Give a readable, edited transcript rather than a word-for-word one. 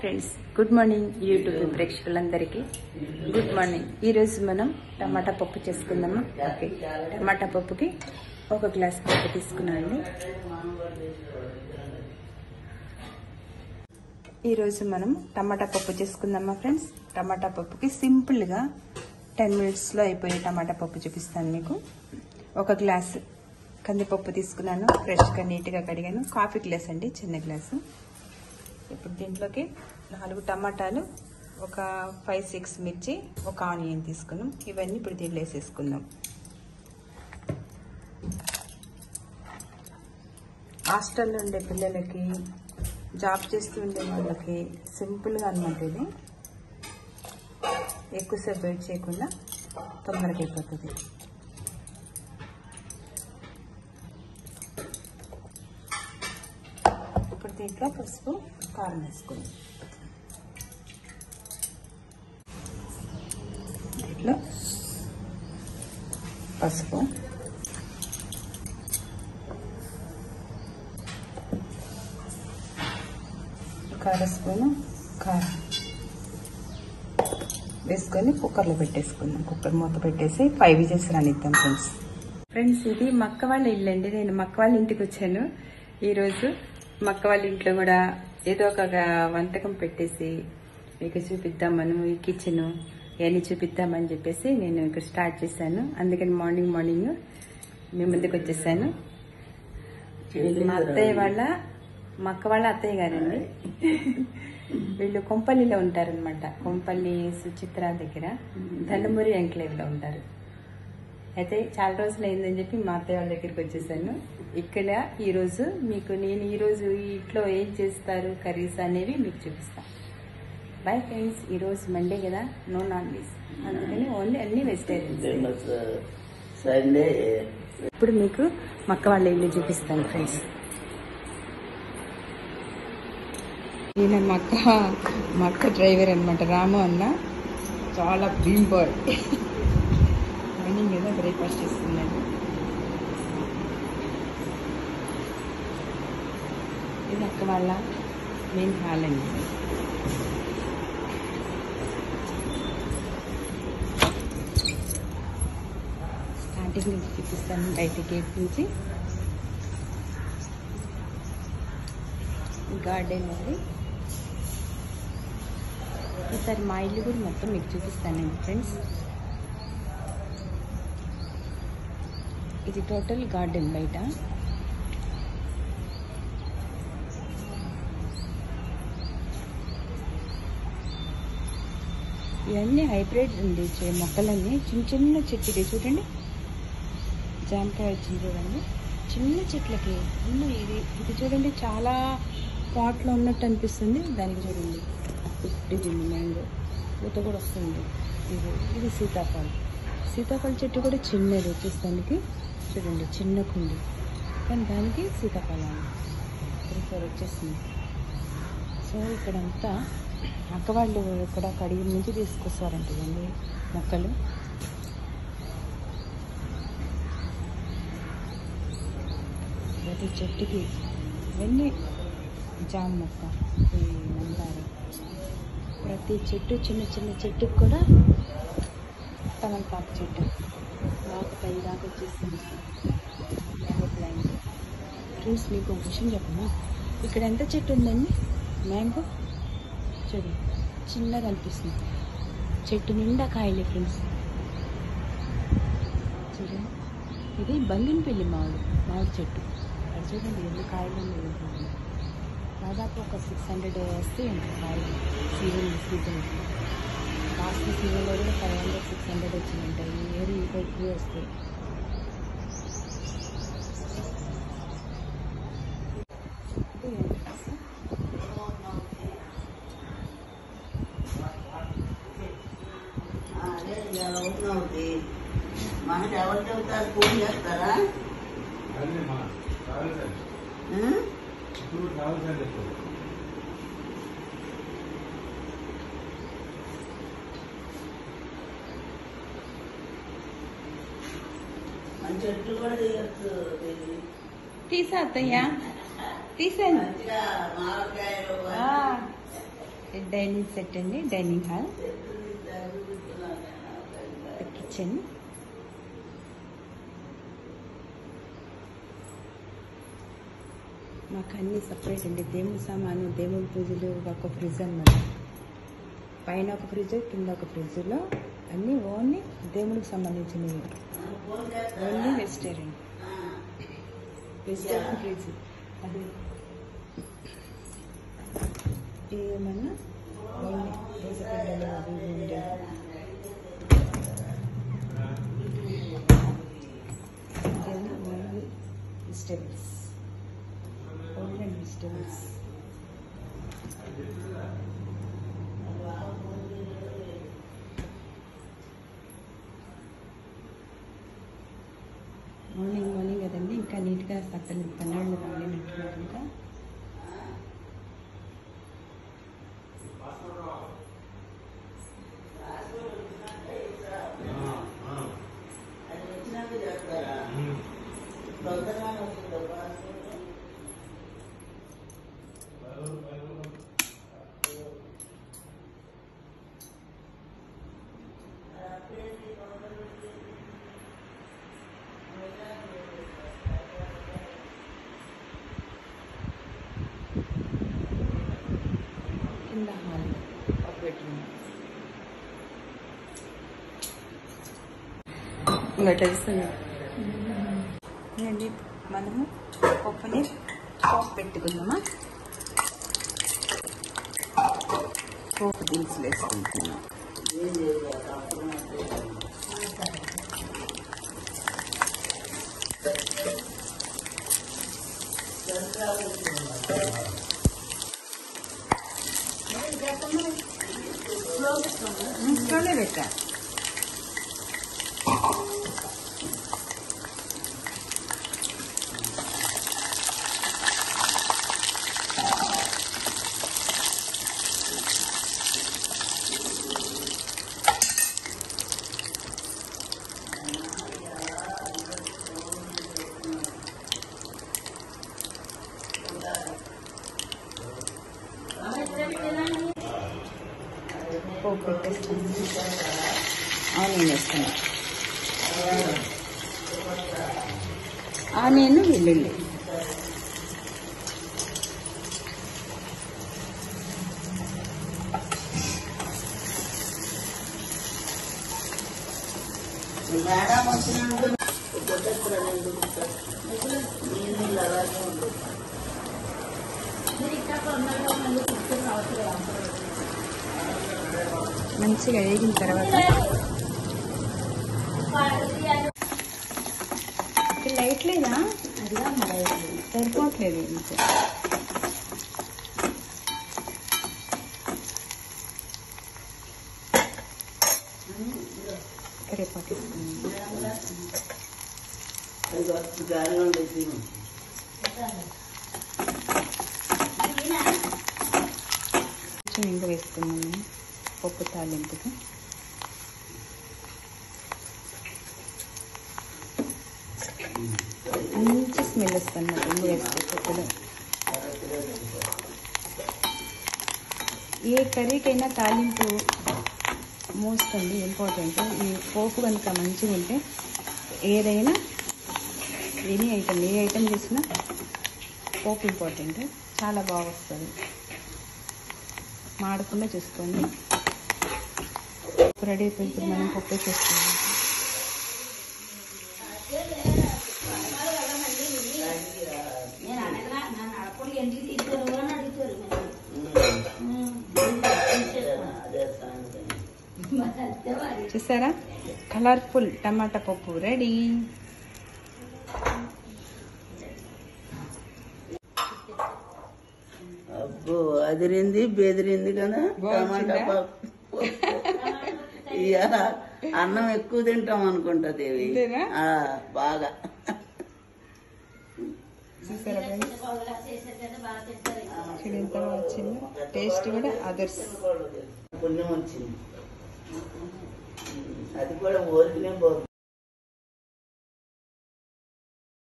Friends, good morning YouTube ప్రేక్షకులందరికీ good morning. ఈరోజు మనం టమాటా పప్పు చేసుకుందామా? ఓకే, టమాటా పప్పుకి ఒక గ్లాస్ పప్పు తీసుకున్నానండి. ఈరోజు మనం టమాటా పప్పు చేసుకుందామా ఫ్రెండ్స్? టమాటా పప్పుకి సింపుల్గా 10 మినిట్స్లో అయిపోయే టమాటా పప్పు చూపిస్తాను మీకు. ఒక గ్లాస్ కందిపప్పు తీసుకున్నాను, ఫ్రెష్గా నీట్గా కడిగాను. కాఫీ గ్లాస్ అండి, చిన్న గ్లాసు. ఇప్పుడు దీంట్లోకి 4 టమాటాలు, ఒక 5-6 మిర్చి, ఒక ఆనియన్ తీసుకున్నాం. ఇవన్నీ ఇప్పుడు దీంట్లో వేసేసుకుందాం. హాస్టల్లో ఉండే పిల్లలకి, జాబ్ చేస్తూ ఉండే వాళ్ళకి సింపుల్గా అనమాట ఇది. ఎక్కువసేపు వెయిట్ చేయకుండా తొందరగా అయిపోతుంది. ఇప్పుడు దీంట్లో పసుపు, కారం వేసుకుందాం. దీంట్లో పసుపు, ఒక అర స్పూను కారం వేసుకొని కుక్కర్లో పెట్టేసుకుందాం. కుక్కర్ మూత పెట్టేసి 5 విజిల్స్ రానిద్దాం ఫ్రెండ్స్. ఇది మక్క వాళ్ళ ఇల్లు అండి. నేను మక్క వాళ్ళ ఇంటికి వచ్చాను ఈరోజు. మక్క వాళ్ళ ఇంట్లో కూడా ఏదో ఒక వంటకం పెట్టేసి మీకు చూపిద్దామను, ఈ కిచెన్ ఇవన్నీ చూపిద్దామని చెప్పేసి నేను ఇక్కడ స్టార్ట్ చేశాను. అందుకని మార్నింగ్ మీ ముందుకు వచ్చేసాను. మా అత్తయ్య వాళ్ళ, మా అక్క వాళ్ళ అత్తయ్య గారండి. వీళ్ళు కొంపల్లిలో ఉంటారనమాట. కొంపల్లి సుచిత్ర దగ్గర ధనుమూరి ఎంక్లేవ్లో ఉంటారు. అయితే చాలా రోజులు అయిందని చెప్పి మా అత్తయ్య వాళ్ళ దగ్గరికి వచ్చేసాను. ఇక్కడ ఈరోజు మీకు నేను ఈరోజు ఇంట్లో ఏం చేస్తారు కర్రీస్ అనేవి మీకు చూపిస్తాను. బై ఫ్రెండ్స్, ఈరోజు మండే కదా, నో నాన్ వెజ్, అందుకని ఓన్లీ అన్ని వెజిటేరియన్స్. ఇప్పుడు మీకు మక్క వాళ్ళ ఇల్లు చూపిస్తాను ఫ్రెండ్స్. ఈయన మక్క డ్రైవర్ అనమాట, రాము అన్న. చాలా భీమ్ బాయ్. మార్నింగ్ ఏదో బ్రేక్ఫాస్ట్ చేస్తున్నాడు. ఇది అక్క వాళ్ళ మెయిన్ హాల్ అండి. స్టార్టింగ్ నుంచి చూపిస్తాను, బయట గేట్ నుంచి. గార్డెన్ అది. ఈసారి మా ఇల్లు కూడా మొత్తం మీకు చూపిస్తానండి ఫ్రెండ్స్. ఇది టోటల్ గార్డెన్ బయట. ఇవన్నీ హైబ్రిడ్ ఉంది మొక్కలన్నీ. చిన్న చెట్టు చూడండి, జామకాయ వచ్చింది చూడండి. చిన్న చెట్లకి ఇది చూడండి, చాలా పాట్లో ఉన్నట్టు అనిపిస్తుంది. దానికి చూడండి ఇది మ్యాంగో పూత కూడా వస్తుంది. ఇది సీతాఫలం చెట్టు కూడా చిన్నది వచ్చేసరికి చూడండి, చిన్న కుండి, కానీ దానికి సీతాఫలం 3-4 వచ్చేసింది. సో ఇక్కడంతా అక్క వాళ్ళు ఇక్కడ కడిగి నుంచి తీసుకొస్తారంట ఇవన్నీ మొక్కలు. ప్రతి చెట్టుకి ఇవన్నీ జామ మొక్క, మందారం, ప్రతి చెట్టు చిన్న చెట్టుకు కూడా తమలపాకు చెట్టు దాకా పై దాకా వచ్చేస్తుంది. Mango plant. ఫ్రెండ్స్, మీకు ఒక విషయం చెప్పనా, ఇక్కడ ఎంత చెట్టు ఉందండి మ్యాంగో చూడండి, చిన్నగా అనిపిస్తుంది. చెట్టు నిండా కాయలే ఫ్రెండ్స్. చూడండి, ఇది బంగినపల్లి మామిడి చెట్టు. అది చూడండి ఎన్ని కాయలు ఉన్నాయి. దాదాపు ఒక 600 వస్తాయి అండి కాయలు. సీజన్ లాస్ట్ సీజన్లో కూడా 500-600 వచ్చినాయంట. ఈ ఇయర్ ఇంకా ఎక్కువ వస్తాయి. మనకి ఎవరు చెబుతారు? ఫోన్ చేస్తారా? మన చెట్లు కూడా తీయచ్చు. తీసా అత్తయ్యా, తీసాను. డైనింగ్ సెట్ అండి, డైనింగ్ హాల్, కిచెన్, మాకు అన్నీ సపరేట్ అండి. దేవుడి సామాను, దేవుడి పూజలు, ఒక ఫ్రిడ్జ్ అన్నమాట. పైన ఒక ఫ్రిడ్జ్, కింద ఒక ఫ్రిడ్జ్లో అన్నీ ఓన్లీ దేవుడికి సంబంధించినవి. Only vegetarian fridge. అది ఏమన్నా ఓన్లీ వెజిటేరియన్ అవి ఉండేవి. Only vegetables, only and vegetables. Morning కదండి, ఇంకా నీట్గా పన్నెండు రాలేనట్టున్నారు. ఇంకా కింద హాల్, ఒక బెడ్రూమ్. ఇంకా తెలుస్తుంది అండి. మనము పప్పుని పోపు పెట్టుకుందామా. పోపు దినుసులు వేసుకుంటున్నాం. స్లోనే పెట్టా. పోపు పెట్టేస్తాను. ఆనియన్ వేస్తాను. ఆనియన్, వెల్లుల్లి. మేడం వచ్చినప్పుడు మంచిగా వేగిన తర్వాత లైట్ లేదా, అదిగా సరిపోవట్లేదు. కరివేపాకు గాలిగా ఉండేది. కొంచెం ఇంకా వేసుకున్నాము పప్పు తాలింపుకి. మంచి స్మెల్ వస్తుంది ఇంగు వేస్తే పప్పులో. ఏ కర్రీకైనా తాలింపు మోస్తుంది, ఇంపార్టెంట్. ఈ పోపు కనుక మంచిగా ఉంటే ఏదైనా ఏ ఐటెం చేసినా పోపు ఇంపార్టెంట్. చాలా బాగా వస్తుంది. మాడకుండా చూసుకోండి. రెడీ అయిపోయింది. మనం పప్పు వేసేస్తున్నాం. చూసారా, కలర్ఫుల్ టమాటా పప్పు రెడీ. అబ్బో, అదిరింది బెదిరింది కదా టమాటా పప్పు. ఇవాళ అన్నం ఎక్కువ తింటాం అనుకుంటా దేవి. బాగా చూసారా ఎంత వచ్చింది. టేస్ట్ కూడా అదర్స్. పుణ్యం వచ్చింది. అది కూడా ఊరికినే పోతుంది.